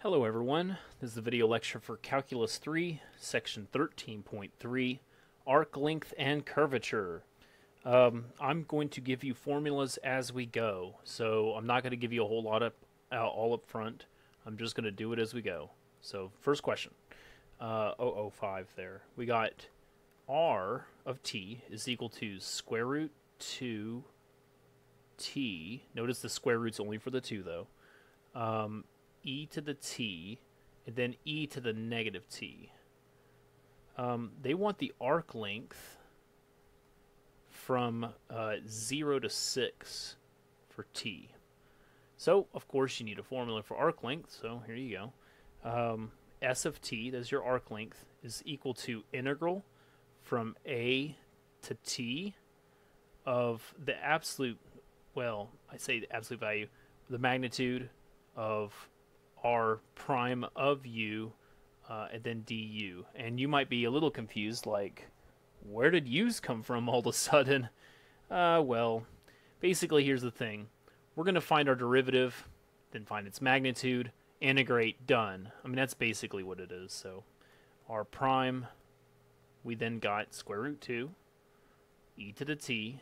Hello everyone, this is the video lecture for Calculus 3, section 13.3, arc length and curvature. I'm going to give you formulas as we go, so I'm not going to give you a whole lot all up front. I'm just going to do it as we go. So first question, 005 there. We got r of t is equal to square root 2t. Notice the square root's only for the 2 though. E to the t, and then e to the negative t. They want the arc length from 0 to 6 for t. So, of course, you need a formula for arc length, so here you go. S of t, that's your arc length, is equal to integral from a to t of the absolute, well, I say the absolute value, the magnitude of r prime of u, and then du. And you might be a little confused, like, where did u's come from all of a sudden? Well, basically here's the thing. We're going to find our derivative, then find its magnitude, integrate, done. I mean, that's basically what it is. So r prime, we then got square root 2, e to the t,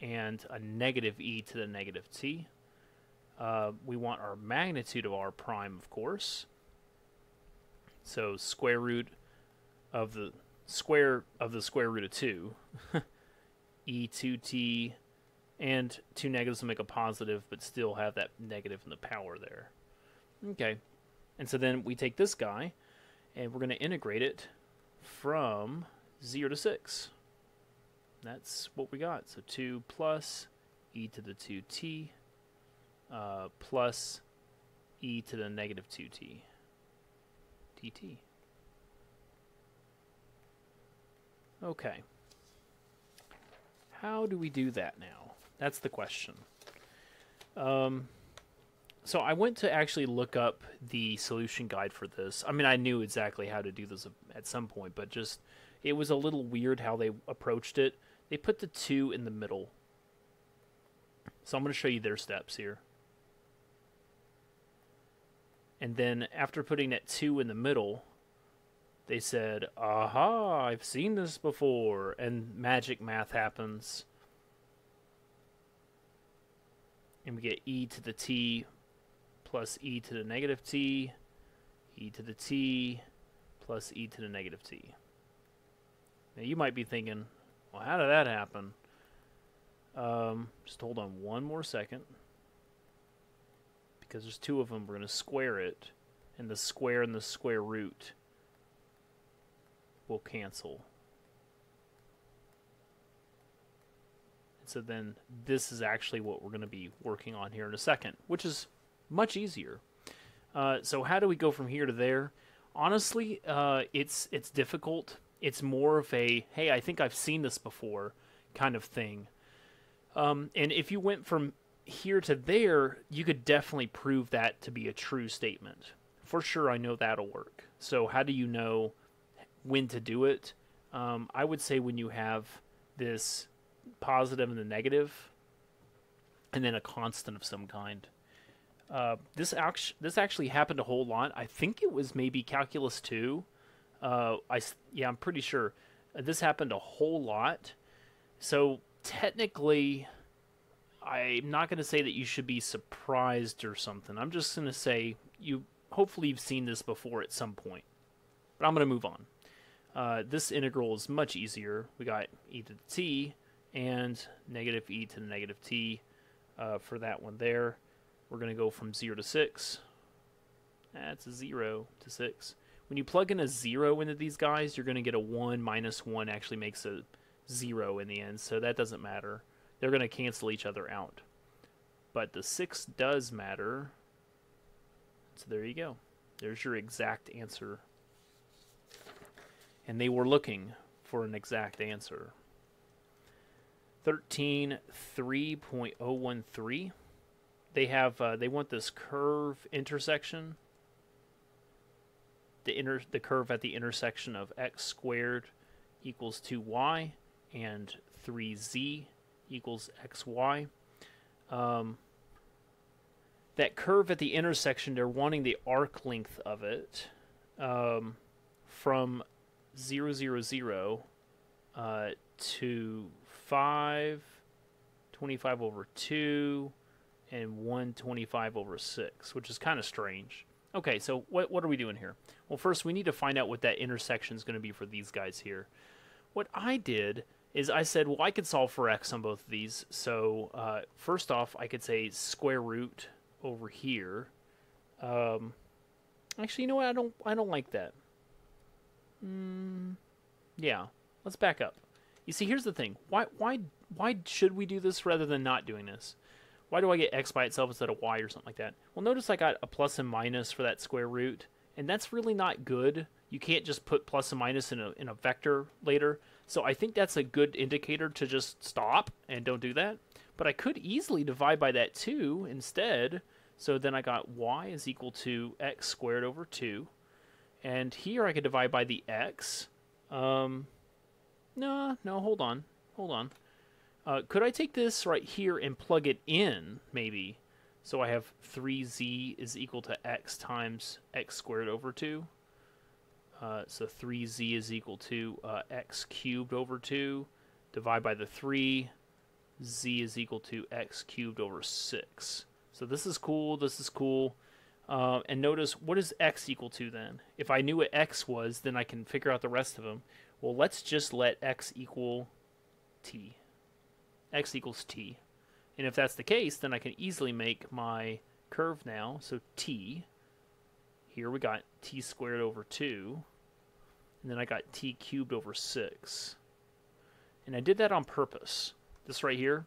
and a negative e to the negative t. We want our magnitude of r prime, of course. So square root of the square root of 2, e2t, and two negatives to make a positive, but still have that negative in the power there. Okay, and so then we take this guy, and we're going to integrate it from 0 to 6. That's what we got. So 2 plus e to the 2t. Plus e to the negative 2t dt. Okay. How do we do that now? That's the question. So I went to actually look up the solution guide for this. I mean, I knew exactly how to do this at some point, but just it was a little weird how they approached it. They put the 2 in the middle. So I'm going to show you their steps here. And then after putting that 2 in the middle, they said, aha, I've seen this before. And magic math happens. And we get e to the t plus e to the negative t, e to the t plus e to the negative t. Now you might be thinking, well, how did that happen? Just hold on one more second. Because there's 2 of them, we're going to square it, and the square and the square root will cancel. And so then this is actually what we're going to be working on here in a second, which is much easier. So how do we go from here to there? Honestly, it's difficult. It's more of a, hey, I think I've seen this before kind of thing. And if you went from here to there, you could definitely prove that to be a true statement. For sure, I know that'll work. So how do you know when to do it? I would say when you have this positive and the negative, and then a constant of some kind. This actually happened a whole lot. I think it was maybe Calculus 2. I'm pretty sure. This happened a whole lot. So technically, I'm not going to say that you should be surprised or something. I'm just going to say hopefully you've seen this before at some point. But I'm going to move on. This integral is much easier. We got e to the t and negative e to the negative t for that one there. We're going to go from 0 to 6. That's a 0 to 6. When you plug in a 0 into these guys, you're going to get a 1 minus 1 actually makes a 0 in the end, so that doesn't matter. They're going to cancel each other out. But the 6 does matter. So there you go. There's your exact answer. And they were looking for an exact answer. 13.3.013. They want this curve intersection. The curve at the intersection of x squared equals 2y and 3z equals xy. that curve at the intersection, they're wanting the arc length of it from 0, 0, 0 to 5, 25 over 2, and 125 over 6, which is kind of strange. Okay, so what are we doing here? Well, first we need to find out what that intersection is going to be for these guys here. What I did is I said, well, I could solve for x on both of these. So first off, I could say square root over here. Actually, you know what? I don't like that. Yeah, let's back up. You see, here's the thing. Why should we do this rather than not doing this? Why do I get x by itself instead of y or something like that? Well, notice I got a plus and minus for that square root, and that's really not good. You can't just put plus and minus in a vector later. So I think that's a good indicator to just stop and don't do that. But I could easily divide by that 2 instead. So then I got y is equal to x squared over 2. And here I could divide by the x. No, hold on. Could I take this right here and plug it in, maybe? So I have 3z is equal to x times x squared over 2. So 3z is equal to x cubed over 2. Divide by the 3. Z is equal to x cubed over 6. So this is cool. This is cool. And notice, what is x equal to then? If I knew what x was, then I can figure out the rest of them. Well, let's just let x equal t. X equals t. And if that's the case, then I can easily make my curve now. So t, here we got t squared over 2. And then I got t cubed over 6. And I did that on purpose. This right here.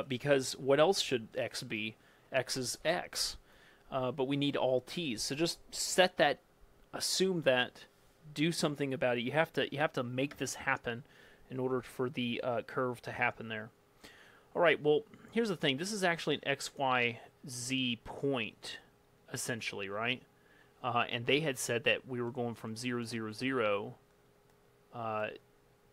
Because what else should x be? X is x. But we need all t's. So just set that, assume that, do something about it. You have to make this happen in order for the curve to happen there. All right, well, here's the thing. This is actually an x, y, z point, essentially, right? And they had said that we were going from 0, 0, 0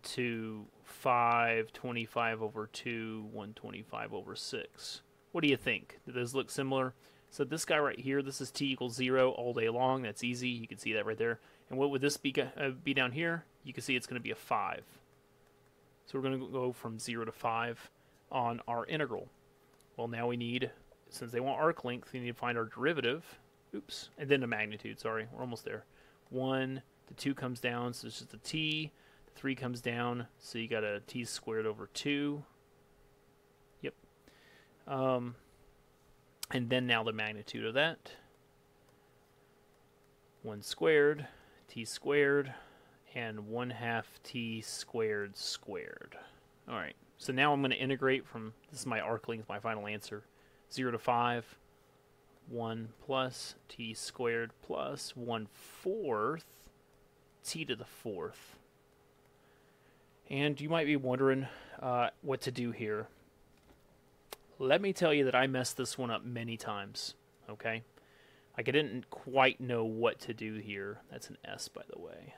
to 5, 25 over 2, 125 over 6. What do you think? Do those look similar? So this guy right here, this is t equals 0 all day long. That's easy. You can see that right there. And what would this be down here? You can see it's going to be a 5. So we're going to go from 0 to 5 on our integral. Well, now we need, since they want arc length, we need to find our derivative. Oops. And then the magnitude. Sorry, we're almost there. 1, the 2 comes down, so it's just a t. The 3 comes down, so you got a t squared over 2. Yep. And then now the magnitude of that. 1 squared, t squared, and 1/2 t squared squared. All right, so now I'm going to integrate from, this is my arc length, my final answer, 0 to 5, 1 plus t squared plus 1/4 t to the 4th. And you might be wondering what to do here. Let me tell you that I messed this one up many times, okay? Like, I didn't quite know what to do here. That's an S, by the way.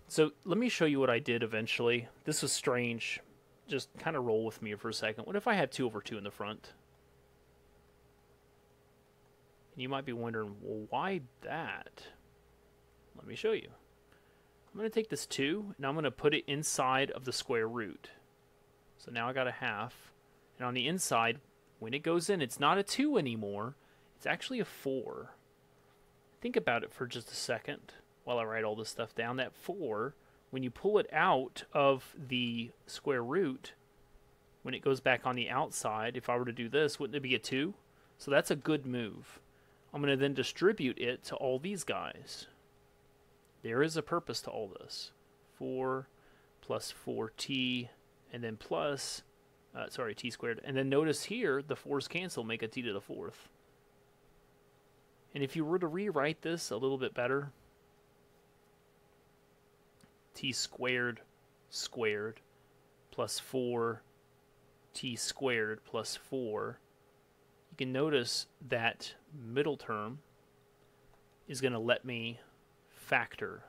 So let me show you what I did eventually. This was strange. Just kind of roll with me for a second. What if I had 2 over 2 in the front? And you might be wondering, well, why that? Let me show you. I'm going to take this 2, and I'm going to put it inside of the square root. So now I got a 1/2. And on the inside, when it goes in, it's not a 2 anymore. It's actually a 4. Think about it for just a second while I write all this stuff down. That 4, when you pull it out of the square root, when it goes back on the outside, if I were to do this, wouldn't it be a 2? So that's a good move. I'm going to then distribute it to all these guys. There is a purpose to all this. 4 plus 4t, and then plus, t squared. And then notice here, the 4's cancel, make a t to the 4th. And if you were to rewrite this a little bit better, t squared squared plus 4 t squared plus 4, you can notice that middle term is going to let me factor.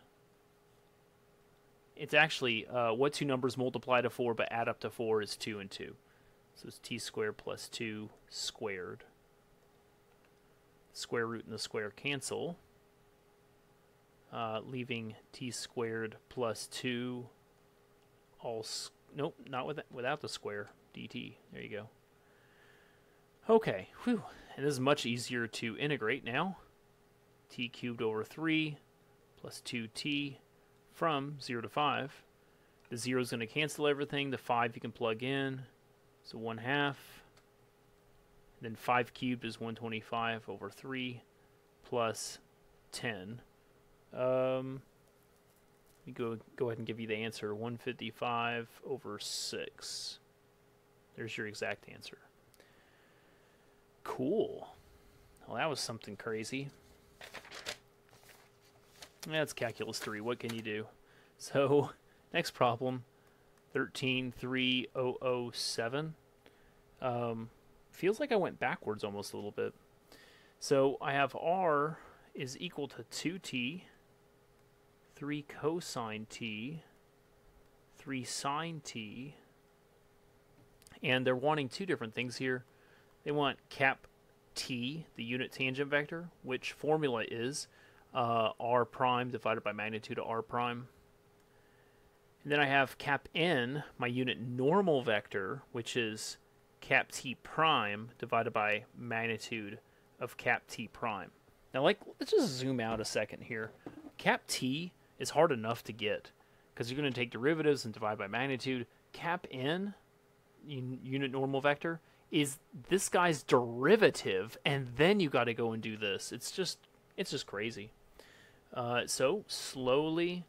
It's actually what 2 numbers multiply to 4 but add up to 4 is 2 and 2. So it's t squared plus 2 squared. Square root and the square cancel, leaving t squared plus 2 all, nope, not without the square, dt. There you go. Okay, whew. And this is much easier to integrate now. T cubed over 3 plus 2t from 0 to 5. The 0 is going to cancel everything. The 5 you can plug in. So 1/2. Then 5 cubed is 125 over 3 plus 10. Let me go ahead and give you the answer. 155 over 6. There's your exact answer. Cool. Well, that was something crazy. That's calculus 3. What can you do? So, next problem, 133007. Feels like I went backwards almost a little bit. So I have r is equal to 2t, 3 cosine t, 3 sine t, and they're wanting two different things here. They want cap t, the unit tangent vector, which formula is r prime divided by magnitude of r prime. And then I have cap n, my unit normal vector, which is cap t prime divided by magnitude of cap t prime. Now, let's just zoom out a second here. Cap t is hard enough to get because you're going to take derivatives and divide by magnitude. Cap n, unit normal vector, is this guy's derivative, and then you got to go and do this. It's just crazy. So slowly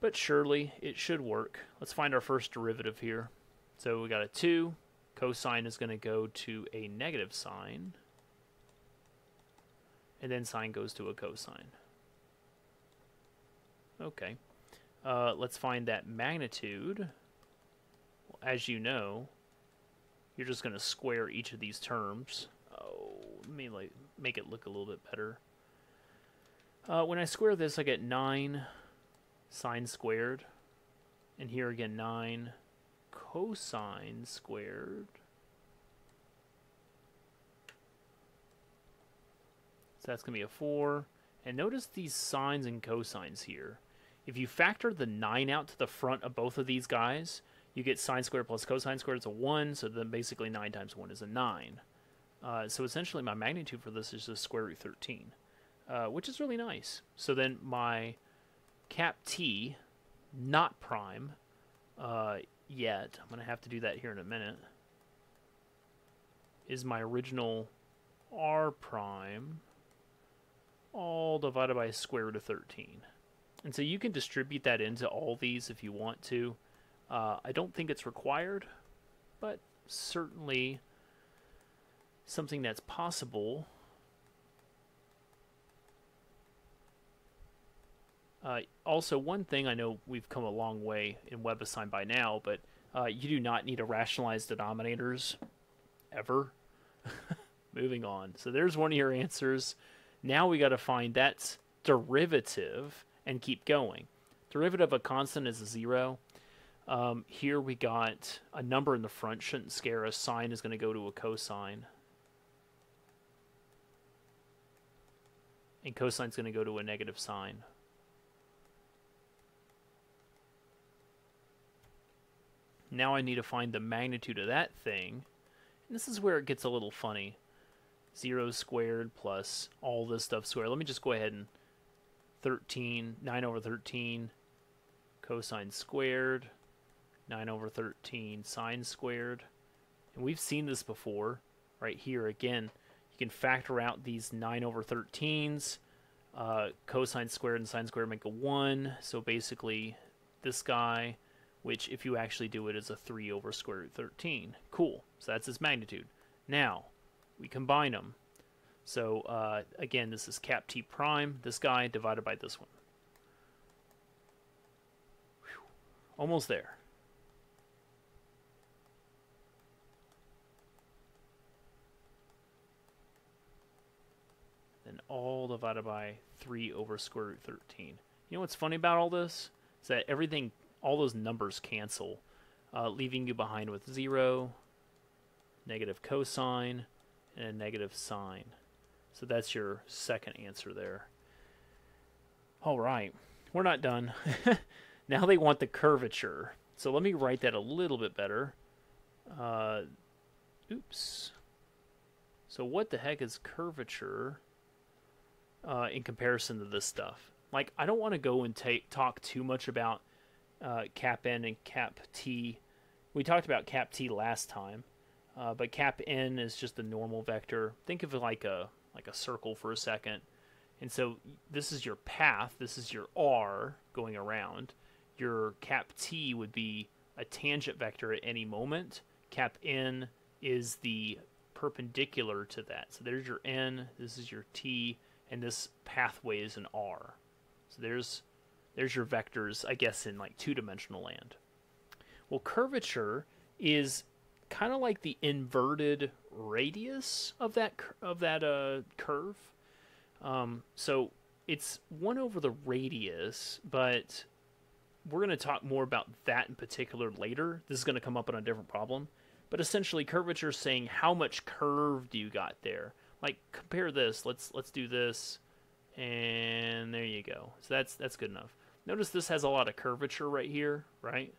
but surely it should work. Let's find our first derivative here. So we got a 2. Cosine is going to go to a negative sign. And then sine goes to a cosine. Okay. Let's find that magnitude. Well, as you know, you're just going to square each of these terms. Oh, let me make it look a little bit better. When I square this, I get 9 sine squared. And here again, 9 cosine squared. So that's going to be a 4. And notice these sines and cosines here. If you factor the 9 out to the front of both of these guys, you get sine squared plus cosine squared is a 1. So then basically 9 times 1 is a 9. So essentially my magnitude for this is just square root 13, which is really nice. So then my cap t, not prime, yet, I'm going to have to do that here in a minute, is my original r prime all divided by square root of 13. And so you can distribute that into all these if you want to. I don't think it's required, but certainly something that's possible. Also, one thing, I know we've come a long way in WebAssign by now, but you do not need to rationalize denominators ever. Moving on. So there's one of your answers. Now we got to find that derivative and keep going. Derivative of a constant is a 0. Here we got a number in the front, shouldn't scare us. Sine is going to go to a cosine. And cosine is going to go to a negative sine. Now I need to find the magnitude of that thing. And this is where it gets a little funny. 0 squared plus all this stuff squared. Let me just go ahead and 9 over 13 cosine squared, 9 over 13 sine squared. And we've seen this before. Right here again, you can factor out these 9 over 13s. Cosine squared and sine squared make a 1. So basically this guy, which if you actually do it, is a 3 over square root 13. Cool. So that's its magnitude. Now, we combine them. So, again, this is cap t prime, this guy, divided by this one. Whew. Almost there. Then all divided by 3 over square root 13. You know what's funny about all this? Is that everything, all those numbers cancel, leaving you behind with 0, negative cosine, and a negative sine. So that's your second answer there. All right, we're not done. Now they want the curvature. So let me write that a little bit better. Oops. So what the heck is curvature in comparison to this stuff? Like, I don't want to go and talk too much about cap n and cap t. We talked about cap t last time, but cap n is just a normal vector. Think of it like a circle for a second. And so this is your path. This is your r going around. Your cap t would be a tangent vector at any moment. Cap n is the perpendicular to that. So there's your n, this is your t, and this pathway is an r. So there's your vectors, I guess, in like two-dimensional land. Well, curvature is kind of like the inverted radius of that curve. So it's 1 over the radius, but we're going to talk more about that in particular later. This is going to come up on a different problem. But essentially, curvature is saying how much curve do you got there. Like, compare this. Let's do this, and there you go. So that's good enough. Notice this has a lot of curvature right here, right?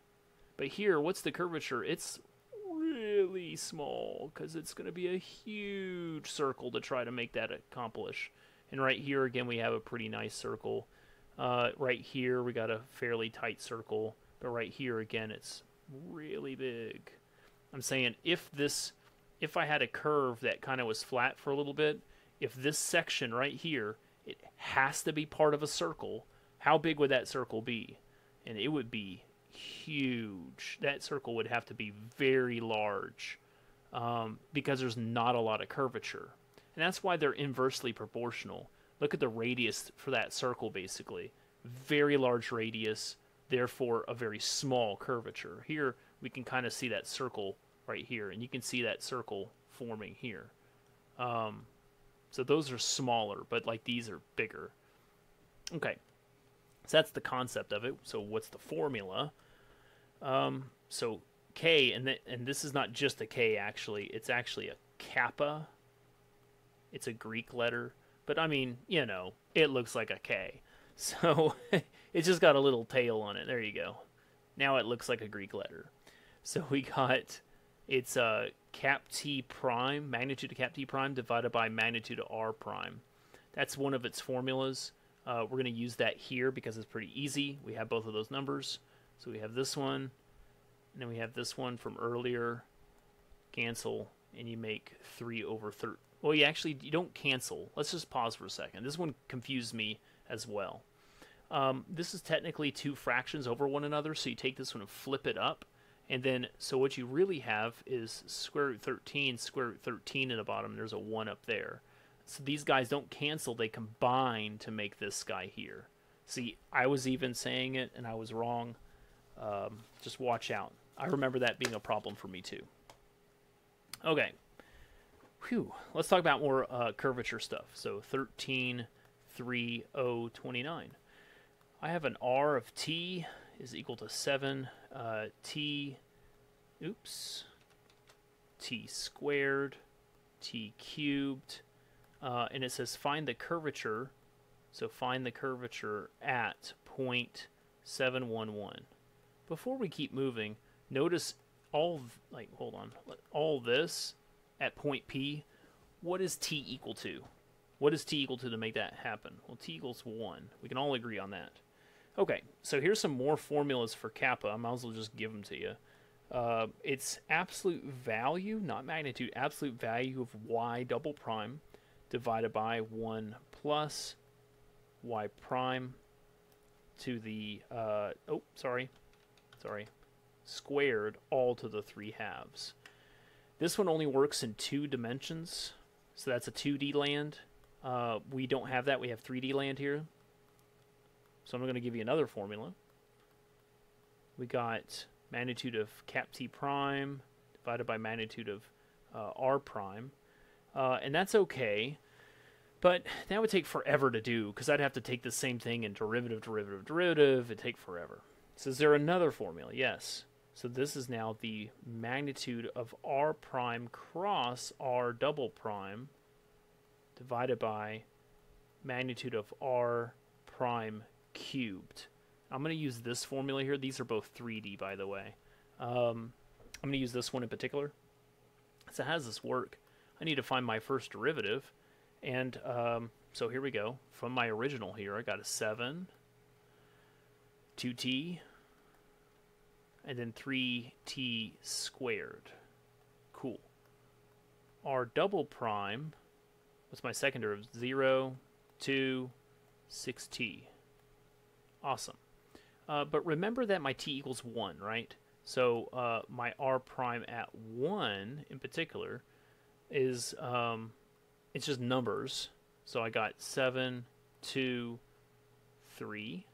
But here, what's the curvature? It's really small because it's going to be a huge circle to try to make that accomplish. And right here, again, we have a pretty nice circle. Right here, we got a fairly tight circle. But right here, again, it's really big. I'm saying if I had a curve that kind of was flat for a little bit, if this section right here, it has to be part of a circle, how big would that circle be? And it would be huge. That circle would have to be very large because there's not a lot of curvature. And that's why they're inversely proportional. Look at the radius for that circle, basically. Very large radius, therefore a very small curvature. Here, we can kind of see that circle right here, and you can see that circle forming here. So those are smaller, but like these are bigger. Okay, so that's the concept of it. So what's the formula? So K, and this is not just a K, actually. It's actually a kappa. It's a Greek letter. But, I mean, you know, it looks like a K. So it's just got a little tail on it. There you go. Now it looks like a Greek letter. So we got, it's cap t prime, magnitude of cap t prime divided by magnitude of r prime. That's one of its formulas. We're going to use that here because it's pretty easy. We have both of those numbers. So we have this one, and then we have this one from earlier. Cancel, and you make 3 over 13. Well, you don't cancel. Let's just pause for a second. This one confused me as well. This is technically two fractions over one another, so you take this one and flip it up. And then, so what you really have is square root 13 in the bottom. There's a 1 up there. So these guys don't cancel. They combine to make this guy here. See, I was even saying it, and I was wrong. Just watch out. I remember that being a problem for me, too. Okay. Whew. Let's talk about more curvature stuff. So 13, 3, 0, 29. I have an r of t is equal to 7 t squared, t cubed, and it says find the curvature. So find the curvature at 0.711. Before we keep moving, notice all this at point P. What is t equal to? What is t equal to make that happen? Well, t equals 1. We can all agree on that. Okay, so here's some more formulas for kappa. I might as well just give them to you. It's absolute value, not magnitude, absolute value of y double prime divided by 1 plus y prime to the, squared all to the 3 halves. This one only works in 2 dimensions, so that's a 2D land. We don't have that. We have 3D land here. So I'm going to give you another formula. We got magnitude of cap t prime divided by magnitude of r prime. And that's okay, but that would take forever to do because I'd have to take the same thing and derivative. It'd take forever. So is there another formula? Yes. So this is now the magnitude of r prime cross r double prime divided by magnitude of r prime cubed. I'm going to use this formula here. These are both 3D, by the way. I'm going to use this one in particular. So how does this work? I need to find my first derivative. And so here we go. From my original here, I got a 7, 2t, and then 3t squared. Cool. R double prime, what's my second derivative? 0, 2, 6t. Awesome. But remember that my t equals 1, right? So my r prime at 1 in particular is, it's just numbers. So I got 7, 2, 3.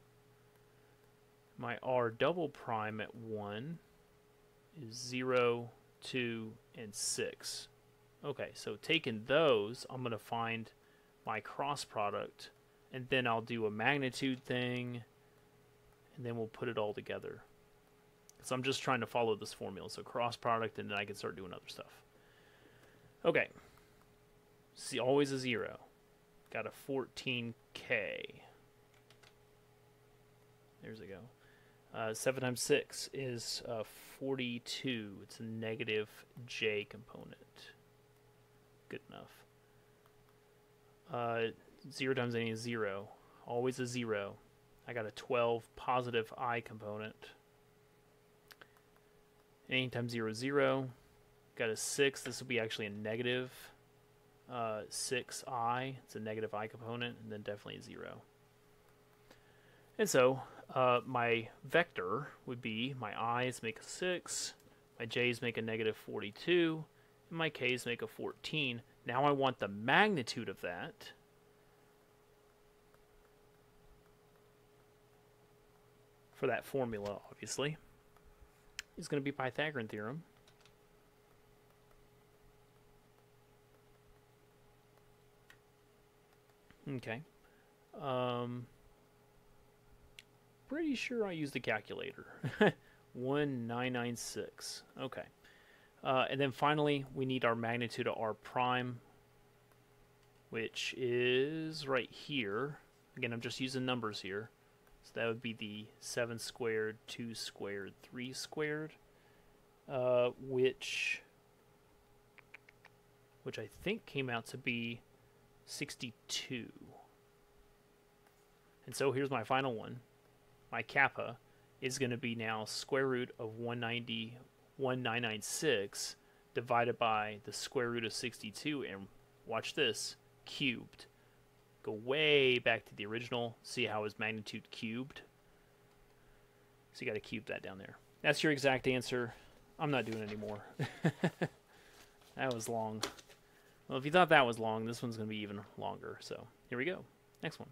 My r double prime at 1 is 0, 2, and 6. Okay, so taking those, I'm going to find my cross product, and then I'll do a magnitude thing, and then we'll put it all together. So I'm just trying to follow this formula. So cross product, and then I can start doing other stuff. Okay. See, always a 0. Got a 14k. There's a go. 7 times 6 is 42. It's a negative j component. Good enough. 0 times any is 0. Always a 0. I got a 12 positive I component. Any times 0 is 0. Got a 6. This will be actually a negative 6i. It's a negative I component, and then definitely a 0. And so my vector would be my i's make a 6, my j's make a negative 42, and my k's make a 14. Now I want the magnitude of that. For that formula, obviously, is going to be Pythagorean theorem. Okay. Pretty sure I used the calculator. 1996. Okay. And then finally, we need our magnitude of r prime, which is right here. Again, I'm just using numbers here. So that would be the 7 squared, 2 squared, 3 squared, which I think came out to be 62. And so here's my final one. My kappa is going to be now square root of 1996 divided by the square root of 62, and watch this, cubed. Go way back to the original, see how his magnitude cubed. So you got to cube that down there. That's your exact answer. I'm not doing it anymore. That was long. Well, if you thought that was long, this one's going to be even longer. So here we go. Next one.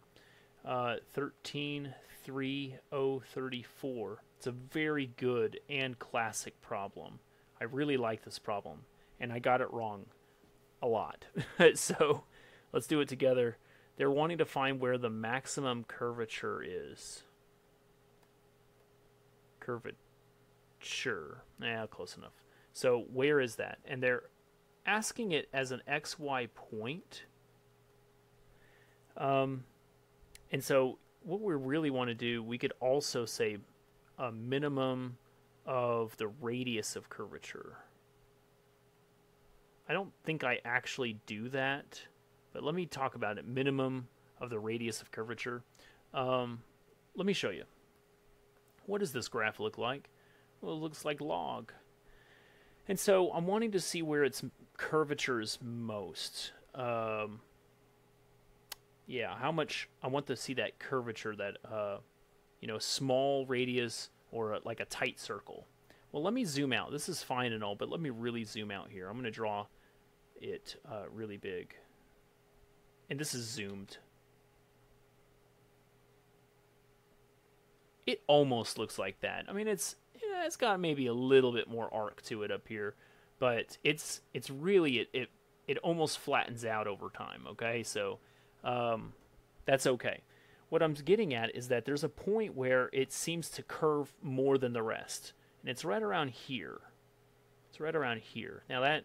13.3.034. It's a very good and classic problem. I really like this problem, and I got it wrong a lot. So let's do it together. They're wanting to find where the maximum curvature is. Curvature. Yeah, close enough. So where is that? And they're asking it as an XY point. And so what we really want to do, we could also say a minimum of the radius of curvature. I don't think I actually do that, but let me talk about it. Minimum of the radius of curvature. Let me show you. What does this graph look like? Well, it looks like log. And so I'm wanting to see where its curvature is most. Yeah, how much I want to see that curvature, that small radius or like a tight circle. Well, let me zoom out. This is fine and all, but let me really zoom out here. I'm going to draw it really big. And this is zoomed. It almost looks like that. I mean, it's got maybe a little bit more arc to it up here, but it's really it almost flattens out over time. Okay, so that's okay. What I'm getting at is that there's a point where it seems to curve more than the rest, and it's right around here. It's right around here. Now that,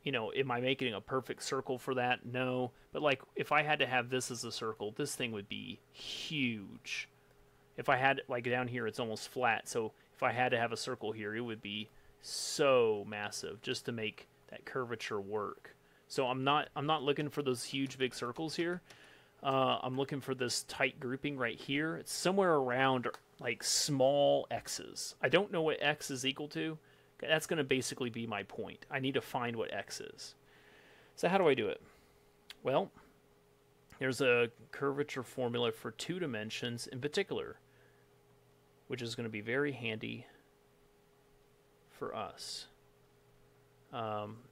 you know, am I making a perfect circle for that? No. But like, if I had to have this as a circle, this thing would be huge. If I had, like down here, it's almost flat. So if I had to have a circle here, it would be so massive just to make that curvature work. So I'm not looking for those huge big circles here. I'm looking for this tight grouping right here. It's somewhere around like small x's. I don't know what x is equal to. That's going to basically be my point. I need to find what x is. So how do I do it? Well, there's a curvature formula for 2 dimensions in particular, which is going to be very handy for us.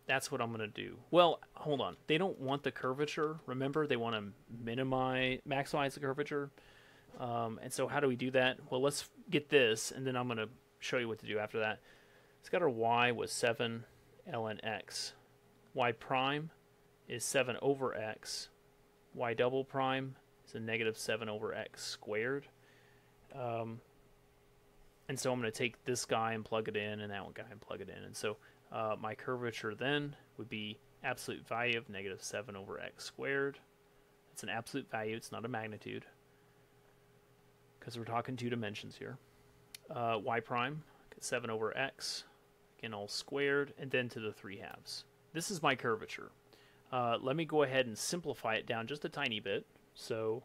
That's what I'm going to do. Well, hold on. They don't want the curvature. Remember, they want to maximize the curvature. And so how do we do that? Well, let's get this, and then I'm going to show you what to do after that. It's got our y was 7 ln x. Y prime is 7 over x. Y double prime is a negative 7 over x squared. And so I'm going to take this guy and plug it in, and that one guy and plug it in. And so my curvature then would be absolute value of negative 7 over x squared. It's an absolute value. It's not a magnitude, because we're talking 2 dimensions here. Y prime, 7 over x, again all squared, and then to the 3/2. This is my curvature. Let me go ahead and simplify it down just a tiny bit. So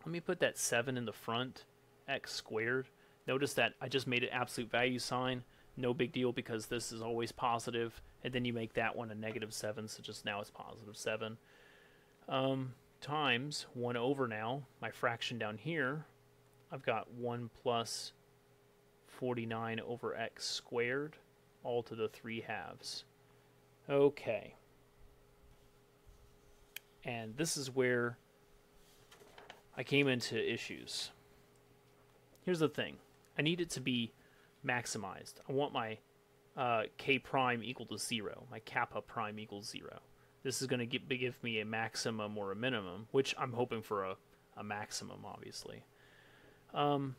let me put that 7 in the front, x squared. Notice that I just made an absolute value sign. No big deal, because this is always positive, and then you make that one a negative 7, so just now it's positive 7. Times 1 over now, my fraction down here, I've got 1 plus 49 over x squared, all to the 3/2. Okay. And this is where I came into issues. Here's the thing. I need it to be maximized. I want my k prime equal to 0, my kappa prime equals 0. This is going to give me a maximum or a minimum, which I'm hoping for a maximum, obviously. And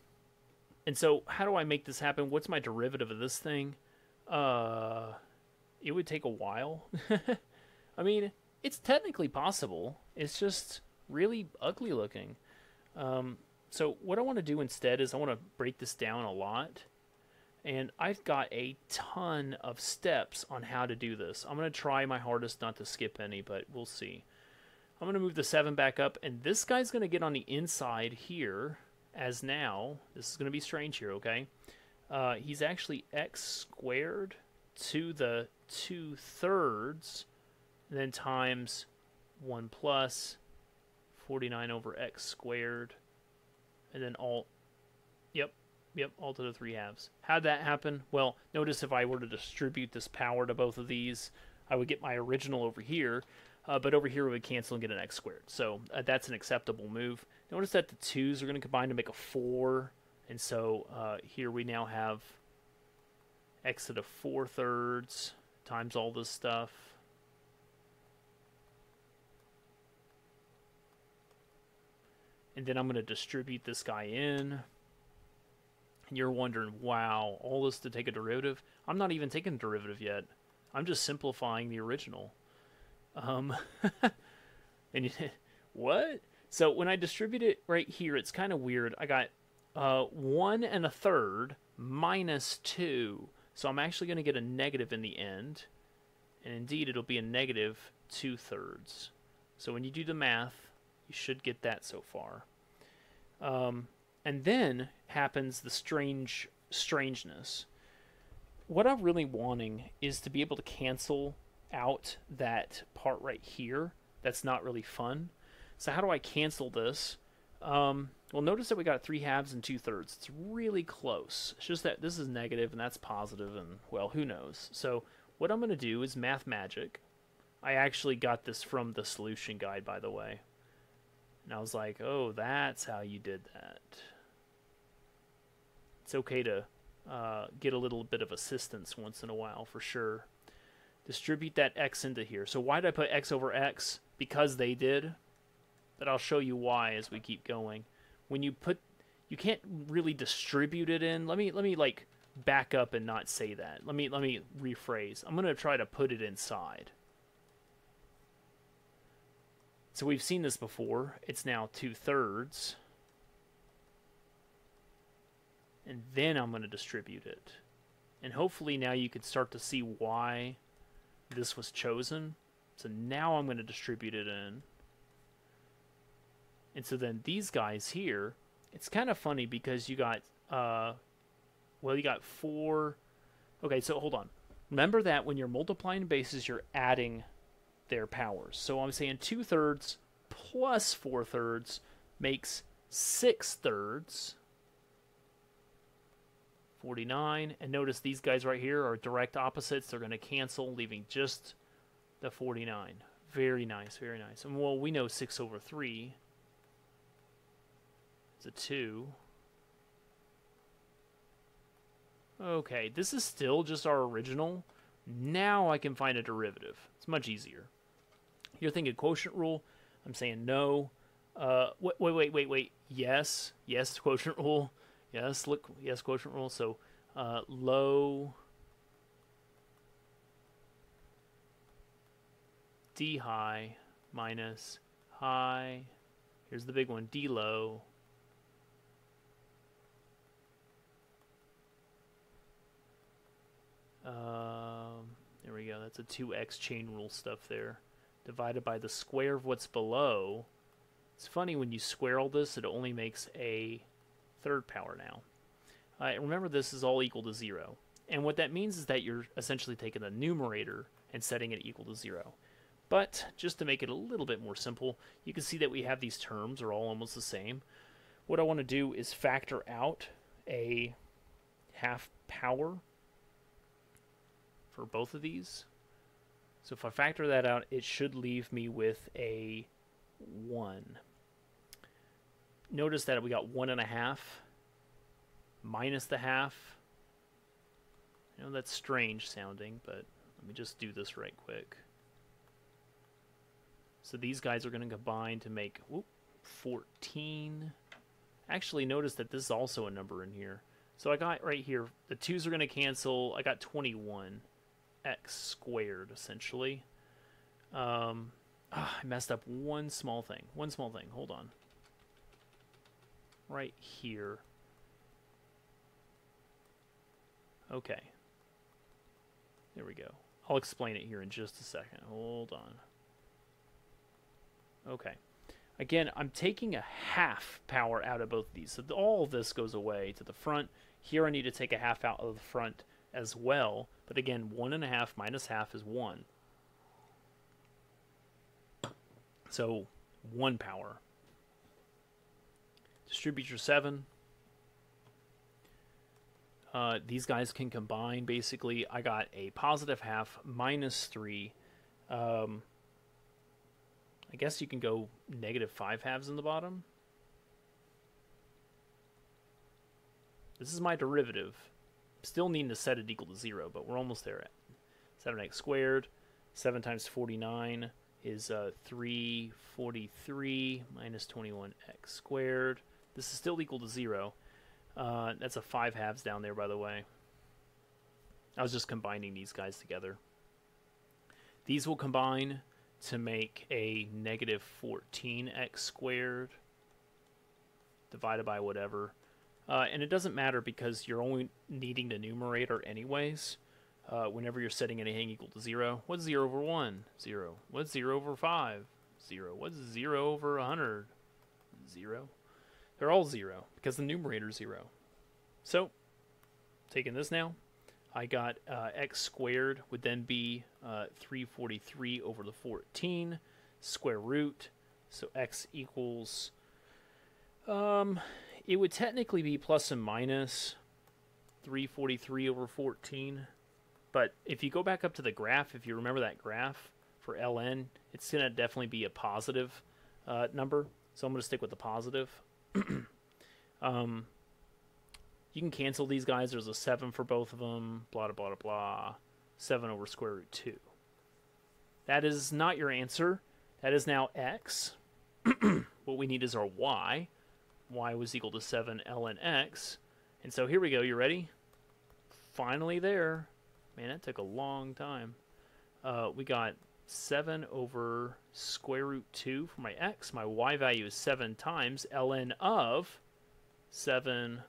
so how do I make this happen? What's my derivative of this thing? It would take a while. I mean, it's technically possible. It's just really ugly looking. So what I want to do instead is I want to break this down a lot. And I've got a ton of steps on how to do this. I'm going to try my hardest not to skip any, but we'll see. I'm going to move the 7 back up, and this guy's going to get on the inside here, as now, this is going to be strange here, okay? He's actually x squared to the 2/3, and then times 1 plus 49 over x squared, and then all, yep, all to the 3/2. How'd that happen? Well, notice if I were to distribute this power to both of these, I would get my original over here, but over here we would cancel and get an x squared. So that's an acceptable move. Notice that the 2's are going to combine to make a 4, and so here we now have x to the 4/3 times all this stuff. And then I'm going to distribute this guy in. And you're wondering, wow, all this to take a derivative? I'm not even taking a derivative yet. I'm just simplifying the original. And what? So when I distribute it right here, it's kind of weird. I got 1 1/3 minus 2. So I'm actually going to get a negative in the end. And indeed, it'll be a negative 2/3. So when you do the math, you should get that so far. And then happens the strangeness. What I'm really wanting is to be able to cancel out that part right here. That's not really fun. So how do I cancel this? Well, notice that we got 3/2 and 2/3. It's really close. It's just that this is negative and that's positive, and well, who knows? So what I'm going to do is math magic. I actually got this from the solution guide, by the way. And I was like, oh, that's how you did that. It's okay to get a little bit of assistance once in a while, for sure. Distribute that x into here. So why did I put x over x? Because they did. But I'll show you why as we keep going. When you put, you can't really distribute it in. Let me like back up and not say that. Let me rephrase. I'm going to try to put it inside. So we've seen this before. It's now 2/3. And then I'm going to distribute it. And hopefully now you can start to see why this was chosen. So now I'm going to distribute it in. And so then these guys here, it's kind of funny because you got, well, you got 4. Okay, so hold on. Remember that when you're multiplying bases, you're adding their powers. So I'm saying 2/3 plus 4/3 makes 6/3. 49. And notice these guys right here are direct opposites. They're going to cancel, leaving just the 49. Very nice, very nice. And well, we know 6/3 is a 2. Okay, this is still just our original. Now I can find a derivative. It's much easier. You're thinking quotient rule. I'm saying no. Wait. Yes, quotient rule. Yes, look, yes, quotient rule. So low D high minus high. Here's the big one, D low. There we go. That's a 2x chain rule stuff there. Divided by the square of what's below. It's funny when you square all this, it only makes a third power now. Remember, this is all equal to 0. And what that means is that you're essentially taking the numerator and setting it equal to 0. But just to make it a little bit more simple, you can see that we have these terms are all almost the same. What I want to do is factor out a half power for both of these. So if I factor that out, it should leave me with a 1. Notice that we got 1.5 minus the half. I know that's strange sounding, but let me just do this right quick. So these guys are going to combine to make 14. Actually, notice that this is also a number in here. So I got right here, the 2's are going to cancel. I got 21x squared, essentially. I messed up one small thing. Hold on. Right here. Okay. There we go. I'll explain it here in just a second. Hold on. Okay. Again, I'm taking a half power out of both of these. So all of this goes away to the front. Here I need to take a half out of the front as well. But again, 1.5 minus half is 1. So 1 power. Distribute your 7. These guys can combine, basically. I got a positive half minus 3. I guess you can go negative 5 halves in the bottom. This is my derivative. Still needing to set it equal to 0, but we're almost there. 7x squared. 7 times 49 is 343 minus 21x squared. This is still equal to 0. That's a 5 halves down there, by the way. I was just combining these guys together. These will combine to make a negative 14x squared divided by whatever. And it doesn't matter because you're only needing the numerator anyways. Whenever you're setting anything equal to 0. What's 0 over 1? 0. What's 0 over 5? 0. What's 0 over 100? 0. They're all 0 because the numerator is 0. So, taking this now, I got x squared would then be 343 over the 14 square root. So x equals, it would technically be plus and minus 343 over 14. But if you go back up to the graph, if you remember that graph for ln, it's going to definitely be a positive number. So I'm going to stick with the positive. You can cancel these guys. There's a 7 for both of them. Blah, blah, blah, blah. 7 over square root 2. That is not your answer. That is now x. What we need is our y. y was equal to 7 ln x. And so here we go. You ready? Finally there. Man, that took a long time. We got 7 over square root 2 for my x. My y value is 7 times ln of 7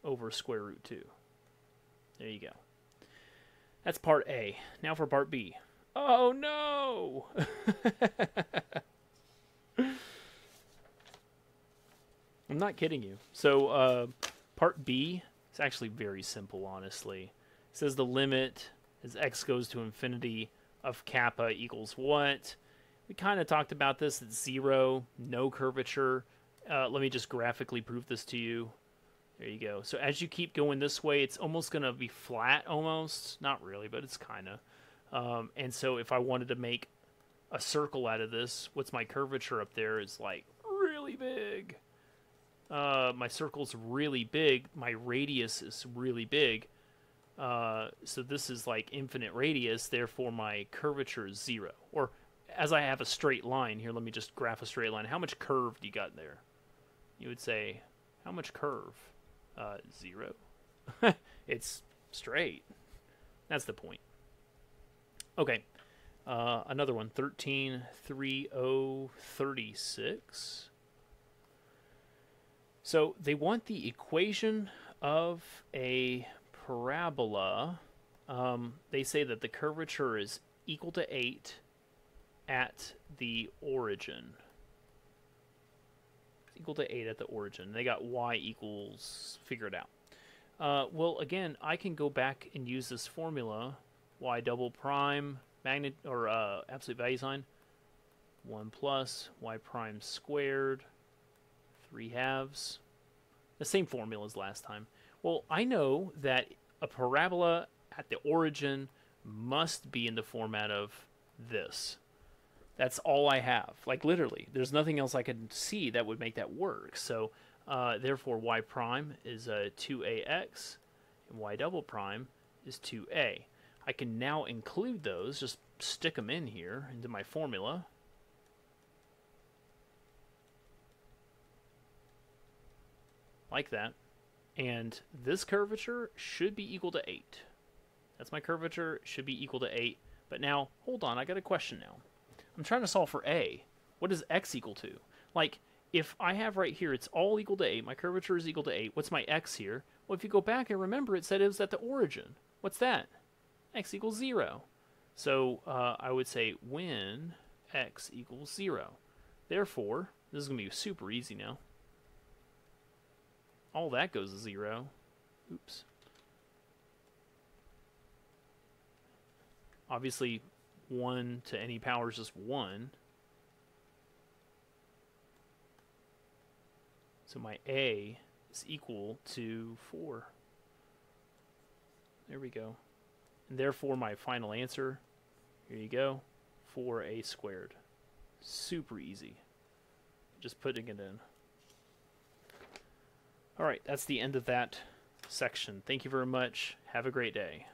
over square root 2. There you go. That's part A. Now for part B. Oh, no! I'm not kidding you. So, part B is actually very simple, honestly. It says the limit as x goes to infinity of kappa equals what? We kind of talked about this at 0, no curvature. Let me just graphically prove this to you. There you go. So as you keep going this way, it's almost going to be flat almost. Not really, but it's kind of. And so if I wanted to make a circle out of this, what's my curvature up there is like really big. My circle's really big. My radius is really big. So this is like infinite radius, therefore my curvature is 0. Or as I have a straight line here, let me just graph a straight line. How much curve do you got there? You would say, how much curve? 0. It's straight. That's the point. Okay. Another one, 13.3036. So they want the equation of a parabola. They say that the curvature is equal to 8 at the origin. It's equal to 8 at the origin. They got y equals figured out. Well, again, I can go back and use this formula. Y double prime absolute value sign 1 plus y prime squared 3/2. The same formula as last time. Well, I know that a parabola at the origin must be in the format of this. That's all I have. Like, literally, there's nothing else I can see that would make that work. So, therefore, y prime is 2ax, and y double prime is 2a. I can now include those, just stick them in here into my formula. Like that. And this curvature should be equal to 8. That's my curvature, should be equal to 8. But now, hold on, I got a question now. I'm trying to solve for a. What is x equal to? Like, if I have right here, it's all equal to 8, my curvature is equal to 8, what's my x here? Well, if you go back and remember, it said it was at the origin. What's that? X equals 0. So, I would say when x equals 0. Therefore, this is going to be super easy now. All that goes to 0. Oops. Obviously, 1 to any power is just 1. So my a is equal to 4. There we go. And therefore, my final answer, here you go, 4a squared. Super easy. Just putting it in. All right, that's the end of that section. Thank you very much. Have a great day.